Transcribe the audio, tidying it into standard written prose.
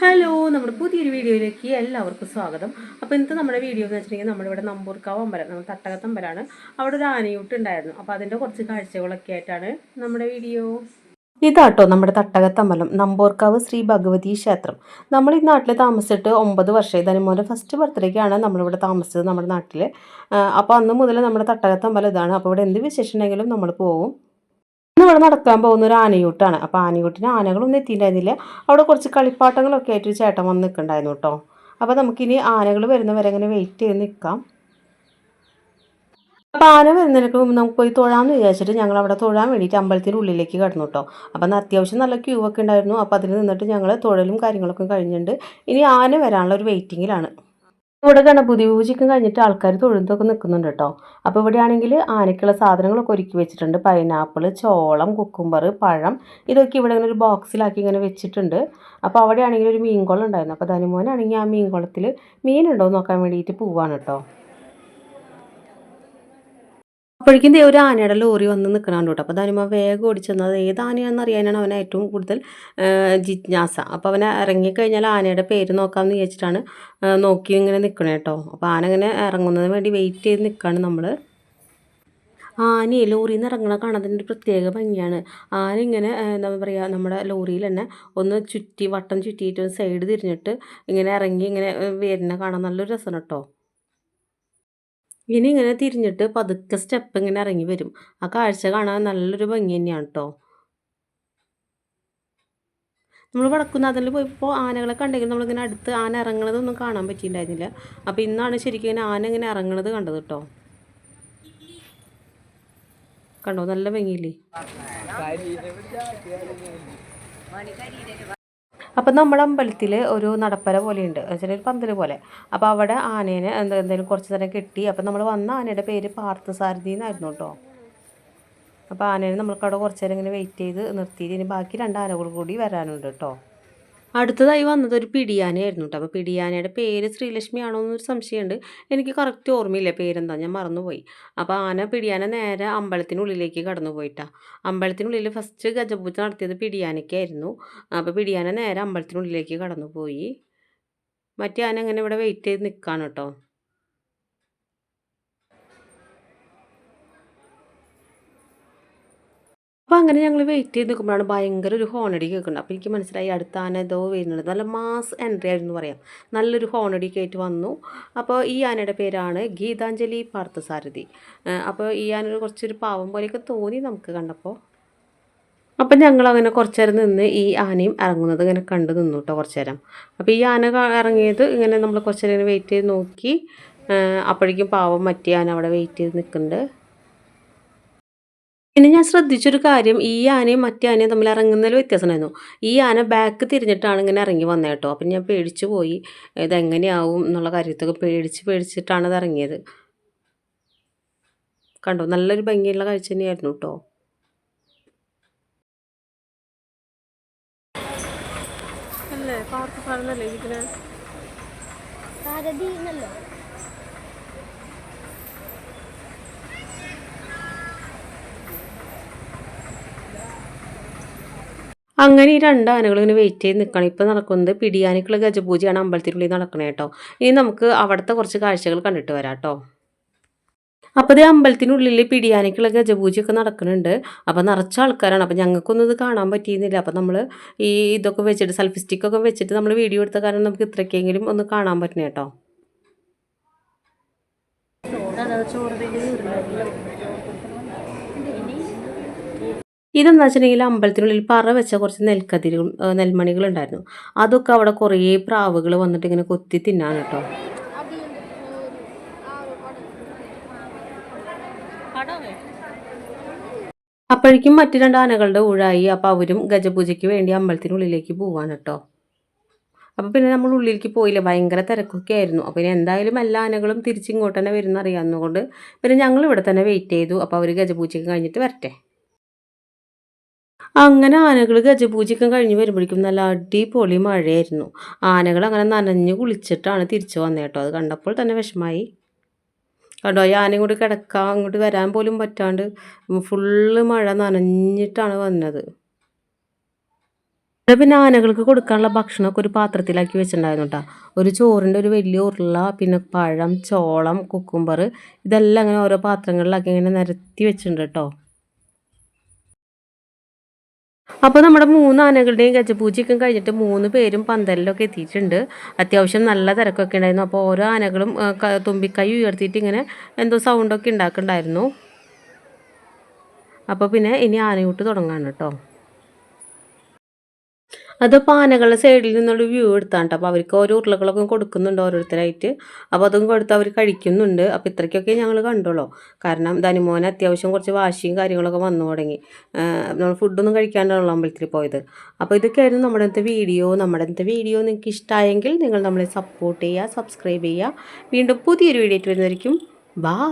Hello, നമ്മുടെ പുതിയൊരു വീഡിയോയിലേക്ക് എല്ലാവർക്കും സ്വാഗതം. അപ്പോൾ ഇന്നത്തെ നമ്മുടെ വീഡിയോ എന്ന് വെച്ചിട്ടുണ്ടെങ്കിൽ നമ്മളിവിടെ നമ്പൂർക്കാവ് അമ്പലം, നമ്മൾ തട്ടകത്തമ്പലമാണ്. അവിടെ ഒരു ആനയൂട്ട് ഉണ്ടായിരുന്നു. അപ്പോൾ അതിൻ്റെ കുറച്ച് കാഴ്ചകളൊക്കെ ആയിട്ടാണ് നമ്മുടെ വീഡിയോ. ഇതാട്ടോ നമ്മുടെ തട്ടകത്തമ്പലം, നമ്പൂർക്കാവ് ശ്രീ ഭഗവതി ക്ഷേത്രം. നമ്മൾ ഈ നാട്ടിൽ താമസിച്ചിട്ട് 9 വർഷമായി. ധനുമോൻ്റെ ഫസ്റ്റ് ബർത്ത്ഡേക്കാണ് നമ്മളിവിടെ താമസിച്ചത് നമ്മുടെ നാട്ടിൽ. അപ്പോൾ അന്ന് മുതൽ നമ്മുടെ തട്ടകത്തമ്പലം ഇതാണ്. അപ്പോൾ ഇവിടെ എന്ത് വിശേഷം ഉണ്ടെങ്കിലും നമ്മൾ പോകും. ഇവിടെ നടക്കാൻ പോകുന്ന ഒരു ആനയൂട്ടാണ്. അപ്പോൾ ആനയൂട്ടിന് ആനകളൊന്നും എത്തിയിട്ടുണ്ടായിരുന്നില്ല. അവിടെ കുറച്ച് കളിപ്പാട്ടങ്ങളൊക്കെ ആയിട്ട് ചേട്ടൻ വന്ന് നിൽക്കുന്നുണ്ടായിരുന്നു കേട്ടോ. അപ്പോൾ നമുക്കിനി ആനകൾ വരുന്നവരെ അങ്ങനെ വെയിറ്റ് ചെയ്ത് നിൽക്കാം. അപ്പോൾ ആന വരുന്നതിനൊക്കെ മുമ്പ് നമുക്ക് പോയി തൊഴാമെന്ന് വിചാരിച്ചിട്ട് ഞങ്ങൾ അവിടെ തൊഴാൻ വേണ്ടിയിട്ട് അമ്പലത്തിൻ്റെ ഉള്ളിലേക്ക് കടന്നു കേട്ടോ. അപ്പം അത്യാവശ്യം നല്ല ക്യൂ ഒക്കെ ഉണ്ടായിരുന്നു. അപ്പോൾ അതിൽ നിന്നിട്ട് ഞങ്ങൾ തൊഴലും കാര്യങ്ങളൊക്കെ കഴിഞ്ഞിട്ടുണ്ട്. ഇനി ആന വരാനുള്ള ഒരു വെയിറ്റിങ്ങിലാണ്. ഇവിടെ ഗണപതി പൂജയൊക്കെ കഴിഞ്ഞിട്ട് ആൾക്കാർ തൊഴുത്തൊക്കെ നിൽക്കുന്നുണ്ട് കേട്ടോ. അപ്പോൾ ഇവിടെയാണെങ്കിൽ ആനയ്ക്കുള്ള സാധനങ്ങളൊക്കെ ഒരുക്കി വെച്ചിട്ടുണ്ട്. പൈനാപ്പിൾ, ചോളം, കുക്കുംബർ, പഴം, ഇതൊക്കെ ഇവിടെ ഇങ്ങനെ ഒരു ബോക്സിലാക്കി ഇങ്ങനെ വെച്ചിട്ടുണ്ട്. അപ്പോൾ അവിടെയാണെങ്കിൽ ഒരു മീൻകുളം ഉണ്ടായിരുന്നു. അപ്പോൾ ധനുമോനാണെങ്കിൽ ആ മീൻകുളത്തിൽ മീനുണ്ടോ എന്ന് നോക്കാൻ വേണ്ടിയിട്ട് പോവാണ് കേട്ടോ. അപ്പോഴേക്കും ഒരു ആനയുടെ ലോറി വന്ന് നിൽക്കണുണ്ട് കേട്ടോ. അപ്പോൾ ധനുമ വേഗം ഓടിച്ചെന്നത് ഏത് ആനയാണെന്ന് അറിയാനാണ് അവന് ഏറ്റവും കൂടുതൽ ജിജ്ഞാസ. അപ്പോൾ അവനെ ഇറങ്ങിക്കഴിഞ്ഞാൽ ആനയുടെ പേര് നോക്കാമെന്ന് വിചാരിച്ചിട്ടാണ് നോക്കി ഇങ്ങനെ നിൽക്കണേ കേട്ടോ. അപ്പോൾ ആന ഇങ്ങനെ ഇറങ്ങുന്നതിന് വേണ്ടി വെയിറ്റ് ചെയ്ത് നിൽക്കുകയാണ് നമ്മൾ. ആനയെ ലോറിയിൽ നിന്ന് ഇറങ്ങണ കാണാൻ ഒരു പ്രത്യേക ഭംഗിയാണ്. ആന ഇങ്ങനെ എന്താ പറയുക, നമ്മുടെ ലോറിയിൽ തന്നെ ഒന്ന് ചുറ്റി വട്ടം ചുറ്റിയിട്ട് സൈഡ് തിരിഞ്ഞിട്ട് ഇങ്ങനെ ഇറങ്ങി ഇങ്ങനെ വരുന്ന കാണാൻ നല്ലൊരു രസമാണ് കേട്ടോ. ഇനി ഇങ്ങനെ തിരിഞ്ഞിട്ട് പതുക്കെ സ്റ്റെപ്പ് ഇങ്ങനെ ഇറങ്ങി വരും. ആ കാഴ്ച കാണാൻ നല്ലൊരു ഭംഗി തന്നെയാണ് കേട്ടോ. നമ്മൾ വടക്കുന്നാഥനിൽ പോയപ്പോൾ ആനകളെ കണ്ടെങ്കിൽ നമ്മളിങ്ങനെ അടുത്ത് ആന ഇറങ്ങണതൊന്നും കാണാൻ പറ്റിയിട്ടുണ്ടായിരുന്നില്ല. അപ്പോൾ ഇന്നാണ് ശരിക്കും ഇങ്ങനെ ആന ഇങ്ങനെ ഇറങ്ങണത് കണ്ടത് കേട്ടോ. കണ്ടോ, നല്ല ഭംഗിയില്ലേ. അപ്പം നമ്മുടെ അമ്പലത്തിൽ ഒരു നടപ്പര പോലെയുണ്ട്, വെച്ചാൽ ഒരു പന്തൽ പോലെ. അപ്പോൾ അവിടെ ആനേനെ എന്തെങ്കിലും കുറച്ച് നേരം കെട്ടി. അപ്പം നമ്മൾ വന്ന ആനയുടെ പേര് പാർത്ഥസാരഥി എന്നായിരുന്നു കേട്ടോ. അപ്പോൾ ആനേനെ നമ്മൾക്ക് അവിടെ കുറച്ച് നേരം ഇങ്ങനെ വെയിറ്റ് ചെയ്ത് നിർത്തിയിട്ട് ഇനി ബാക്കി 2 ആനകൾ കൂടി വരാനുണ്ട് കേട്ടോ. അടുത്തതായി വന്നത് ഒരു പിടിയാനയായിരുന്നു കേട്ടോ. അപ്പോൾ പിടിയാനയുടെ പേര് ശ്രീലക്ഷ്മി ആണോ എന്നൊരു സംശയമുണ്ട്. എനിക്ക് കറക്റ്റ് ഓർമ്മയില്ല പേരെന്താ, ഞാൻ മറന്നുപോയി. അപ്പോൾ പിടിയാന നേരെ അമ്പലത്തിനുള്ളിലേക്ക് കടന്നു പോയിട്ടാ. അമ്പലത്തിനുള്ളിൽ ഫസ്റ്റ് ഗജപൂജ നടത്തിയത് പിടിയാനയ്ക്കായിരുന്നു. അപ്പോൾ പിടിയാന നേരെ അമ്പലത്തിനുള്ളിലേക്ക് കടന്നു പോയി. മറ്റേ ആന അങ്ങനെ ഇവിടെ വെയിറ്റ് ചെയ്ത് നിൽക്കുകയാണ് കേട്ടോ. അപ്പോൾ അങ്ങനെ ഞങ്ങൾ വെയിറ്റ് ചെയ്ത് നിൽക്കുമ്പോഴാണ് ഭയങ്കര ഒരു ഹോണടി കേൾക്കുന്നത്. അപ്പോൾ എനിക്ക് മനസ്സിലായി അടുത്ത ആന ഏതോ വരുന്നുണ്ട്. നല്ല മാസ് എൻട്രി ആയിരുന്നു പറയാം. നല്ലൊരു ഹോണടിയൊക്കെ ആയിട്ട് വന്നു. അപ്പോൾ ഈ ആനയുടെ പേരാണ് ഗീതാഞ്ജലി പാർത്ഥസാരഥി. അപ്പോൾ ഈ ആന കുറച്ചൊരു പാവം പോലെയൊക്കെ തോന്നി നമുക്ക് കണ്ടപ്പോൾ. അപ്പം ഞങ്ങളങ്ങനെ കുറച്ച് നേരം നിന്ന് ഈ ആനയും ഇറങ്ങുന്നത് ഇങ്ങനെ കണ്ടു നിന്നു കേട്ടോ കുറച്ച് നേരം. അപ്പോൾ ഈ ആന ഇറങ്ങിയത് ഇങ്ങനെ നമ്മൾ കുറച്ച് നേരം വെയിറ്റ് ചെയ്ത് നോക്കി. അപ്പോഴേക്കും പാവം മറ്റേ ആന അവിടെ വെയിറ്റ് ചെയ്ത് നിൽക്കുന്നുണ്ട്. പിന്നെ ഞാൻ ശ്രദ്ധിച്ചൊരു കാര്യം, ഈ ആനയും മറ്റേ ആനയും തമ്മിൽ ഇറങ്ങുന്നതിൽ വ്യത്യാസം ഉണ്ടായിരുന്നു. ഈ ആന ബാക്ക് തിരിഞ്ഞിട്ടാണ് ഇങ്ങനെ ഇറങ്ങി വന്നത് കേട്ടോ. അപ്പം ഞാൻ പേടിച്ചു പോയി, ഇതെങ്ങനെയാവും എന്നുള്ള കാര്യത്തൊക്കെ പേടിച്ചിട്ടാണ് ഇത് ഇറങ്ങിയത്. കണ്ടോ, നല്ലൊരു ഭംഗിയുള്ള കാഴ്ച തന്നെയായിരുന്നു കേട്ടോ. അല്ലേ പാർത്ഥസാരഥി ഇരിക്കുന്നത്. അങ്ങനെ ഈ 2 ആനകൾ ഇങ്ങനെ വെയിറ്റ് ചെയ്ത് നിൽക്കണം. ഇപ്പോൾ നടക്കുന്നത് പിടിയാനയ്ക്കുള്ള ഗജപൂജയാണ് അമ്പലത്തിനുള്ളിൽ നടക്കണേ കേട്ടോ. ഇനി നമുക്ക് അവിടുത്തെ കുറച്ച് കാഴ്ചകൾ കണ്ടിട്ട് വരാം കേട്ടോ. അപ്പോൾ ഇത് അമ്പലത്തിനുള്ളിൽ പിടിയാനയ്ക്കുള്ള ഗജപൂജയൊക്കെ നടക്കുന്നുണ്ട്. അപ്പോൾ നിറച്ച ആൾക്കാരാണ്. അപ്പോൾ ഞങ്ങൾക്കൊന്നും ഇത് കാണാൻ പറ്റിയിരുന്നില്ല. അപ്പോൾ നമ്മൾ ഈ ഇതൊക്കെ വെച്ചിട്ട് സെൽഫി സ്റ്റിക്കൊക്കെ വെച്ചിട്ട് നമ്മൾ വീഡിയോ എടുത്ത കാരണം നമുക്ക് ഇത്രയ്ക്കെങ്കിലും ഒന്ന് കാണാൻ പറ്റണേ കേട്ടോ. ഇതെന്ന് വെച്ചിട്ടുണ്ടെങ്കിൽ അമ്പലത്തിനുള്ളിൽ പറ വെച്ച കുറച്ച് നെൽക്കതിരും നെൽമണികളുണ്ടായിരുന്നു. അതൊക്കെ അവിടെ കുറേ പ്രാവുകൾ വന്നിട്ട് ഇങ്ങനെ കൊത്തി തിന്നാൻ കേട്ടോ. അപ്പോഴേക്കും മറ്റു 2 ആനകളുടെ ഊഴായി. അപ്പോൾ അവരും ഗജപൂജയ്ക്ക് വേണ്ടി അമ്പലത്തിനുള്ളിലേക്ക് പോവാണ് കേട്ടോ. അപ്പോൾ പിന്നെ നമ്മൾ ഉള്ളിലേക്ക് പോയില്ല, ഭയങ്കര തിരക്കൊക്കെ ആയിരുന്നു. അപ്പോൾ ഇനി എന്തായാലും എല്ലാ ആനകളും തിരിച്ചിങ്ങോട്ട് തന്നെ വരുന്ന അറിയാവുന്നതുകൊണ്ട് പിന്നെ ഞങ്ങൾ ഇവിടെ തന്നെ വെയിറ്റ് ചെയ്തു. അപ്പോൾ അവർ ഗജപൂജയ്ക്ക് കഴിഞ്ഞിട്ട് വരട്ടെ. അങ്ങനെ ആനകൾ ഗജപൂജയൊക്കെ കഴിഞ്ഞ് വരുമ്പോഴേക്കും നല്ല അടിപൊളി മഴയായിരുന്നു. ആനകൾ അങ്ങനെ നനഞ്ഞ് കുളിച്ചിട്ടാണ് തിരിച്ചു വന്നത് കേട്ടോ. അത് കണ്ടപ്പോൾ തന്നെ വിഷമായി. കണ്ടോ, ഈ ആനയും കൂടി കിടക്കാൻ അങ്ങോട്ട് വരാൻ പോലും പറ്റാണ്ട് ഫുള്ള് മഴ നനഞ്ഞിട്ടാണ് വന്നത്. ഇവിടെ പിന്നെ ആനകൾക്ക് കൊടുക്കാനുള്ള ഭക്ഷണമൊക്കെ ഒരു പാത്രത്തിലാക്കി വെച്ചിട്ടുണ്ടായിരുന്നു കേട്ടോ. ഒരു ചോറിൻ്റെ ഒരു വലിയ ഉരുള, പിന്നെ പഴം, ചോളം, കുക്കുംബർ, ഇതെല്ലാം അങ്ങനെ ഓരോ പാത്രങ്ങളിലാക്കി ഇങ്ങനെ നിരത്തി വെച്ചിട്ടുണ്ട് കേട്ടോ. അപ്പോൾ നമ്മുടെ 3 ആനകളുടെയും ഗജപൂജയൊക്കെ കഴിഞ്ഞിട്ട് 3 പേരും പന്തലിലൊക്കെ എത്തിയിട്ടുണ്ട്. അത്യാവശ്യം നല്ല തിരക്കൊക്കെ ഉണ്ടായിരുന്നു. അപ്പോൾ ഓരോ ആനകളും തുമ്പിക്കൈ ഉയർത്തിയിട്ട് ഇങ്ങനെ എന്തോ സൗണ്ടൊക്കെ ഉണ്ടാക്കുന്നുണ്ടായിരുന്നു. അപ്പോൾ പിന്നെ ഇനി ആനയൂട്ട് തുടങ്ങാണ് കേട്ടോ. അതിപ്പോൾ ആനകളുടെ സൈഡിൽ നിന്നുള്ള വ്യൂ എടുത്താണ് കേട്ടോ. അപ്പോൾ അവർക്ക് ഓരോ ഉരുളകളൊക്കെ കൊടുക്കുന്നുണ്ട് ഓരോരുത്തരായിട്ട്. അപ്പോൾ അതും കൊടുത്ത് അവർ കഴിക്കുന്നുണ്ട്. അപ്പോൾ ഇത്രയ്ക്കൊക്കെ ഞങ്ങൾ കണ്ടുള്ളൂ. കാരണം ധനുമോന് അത്യാവശ്യം കുറച്ച് വാശിയും കാര്യങ്ങളൊക്കെ വന്നു തുടങ്ങി. നമ്മൾ ഫുഡൊന്നും കഴിക്കാണ്ടാണല്ലോ അമ്പലത്തിൽ പോയത്. അപ്പോൾ ഇതൊക്കെയായിരുന്നു നമ്മുടെ ഇന്നത്തെ വീഡിയോ. നമ്മുടെ ഇന്നത്തെ വീഡിയോ നിങ്ങൾക്ക് ഇഷ്ടമായെങ്കിൽ നിങ്ങൾ നമ്മളെ സപ്പോർട്ട് ചെയ്യുക, സബ്സ്ക്രൈബ് ചെയ്യുക. വീണ്ടും പുതിയൊരു വീഡിയോ ആയിട്ട് വരുന്നതായിരിക്കും. ബായ്.